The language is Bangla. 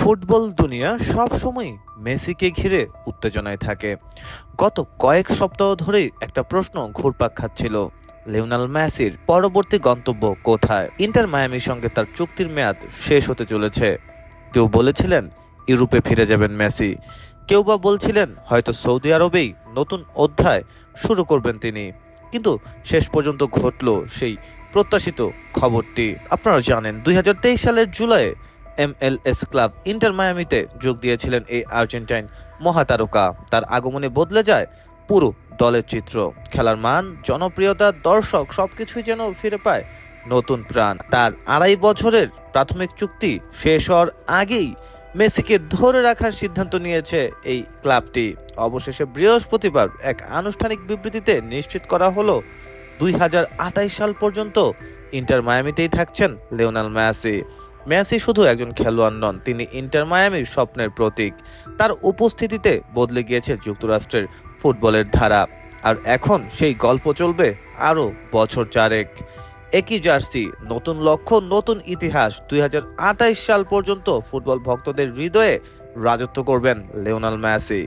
ফুটবল দুনিয়া সবসময় মেসিকে ঘিরে উত্তেজনায় থাকে। গত কয়েক সপ্তাহ ধরেই একটা প্রশ্ন ঘুরপাক খাচ্ছিল, লিওনেল মেসির পরবর্তী গন্তব্য কোথায়। ইন্টার মায়ামির সঙ্গে তার চুক্তির মেয়াদ শেষ হতে চলেছে। কেউ বলেছিলেন ইউরোপে ফিরে যাবেন মেসি, কেউ বা বলছিলেন হয়তো সৌদি আরবেই নতুন অধ্যায় শুরু করবেন তিনি। কিন্তু শেষ পর্যন্ত ঘটল সেই প্রত্যাশিত খবরটি। আপনারা জানেন 2023 সালের জুলাইয়ে MLS ক্লাব ইন্টার মায়ামিতে যোগ দিয়েছিলেন এই আর্জেন্টাইন মহাতারকা। তার আগমনে বদলে যায় পুরো দলের চিত্র, খেলার মান, জনপ্রিয়তা, দর্শক সবকিছুই যেন ফিরে পায় নতুন প্রাণ। তার 2.5 বছরের প্রাথমিক চুক্তি শেষ হওয়ার আগেই মেসিকে ধরে রাখার সিদ্ধান্ত নিয়েছে এই ক্লাবটি। অবশেষে বৃহস্পতিবার এক আনুষ্ঠানিক বিবৃতিতে নিশ্চিত করা হলো 2028 সাল পর্যন্ত ইন্টার মায়ামিতেই থাকছেন লিওনেল মেসি। মেসি শুধু একজন খেলোয়াড় নন, তিনি ইন্টার মায়ামির স্বপ্নের প্রতীক। তার উপস্থিতিতে বদলে গিয়েছে যুক্তরাষ্ট্রের ফুটবলের ধারা, আর এখন সেই গল্প চলবে আরও বছর চারেক। একই জার্সি, নতুন লক্ষ্য, নতুন ইতিহাস। 2028 সাল পর্যন্ত ফুটবল ভক্তদের হৃদয়ে রাজত্ব করবেন লিওনেল মেসি।